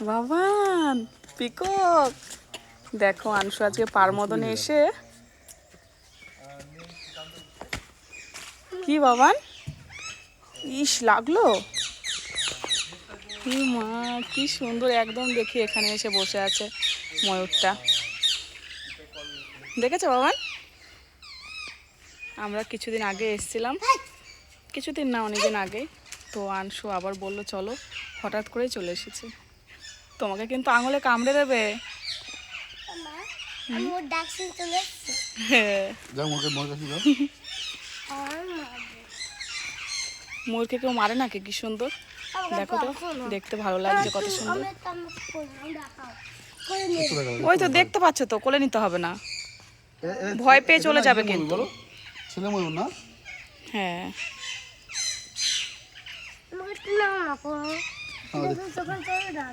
Baban peacock দেখো আনসু আজকে পার মদনে এসে কি বাবান ইস লাগলো কি মা কি সুন্দর একদম দেখি এখানে এসে বসে আছে ময়ূরটা দেখেছো বাবান আমরা কিছুদিন আগে এসেছিলাম কিছুদিন না অনেকদিন আগে তো আনসু আবার বললো চলো হঠাৎ করেই চলে এসেছে তোমাকে কিন্তু আঙুলে কামড়ে দেবে ময়ূরকে কেউ মারে নাকি কি সুন্দর দেখো তো দেখতে ভালো লাগছে কত সুন্দর ওই তো দেখতে পাচ্ছ তো কোলে নিতে হবে না ভয় পেয়ে চলে যাবে কিন্তু ছেলে ময়ূর না হ্যাঁ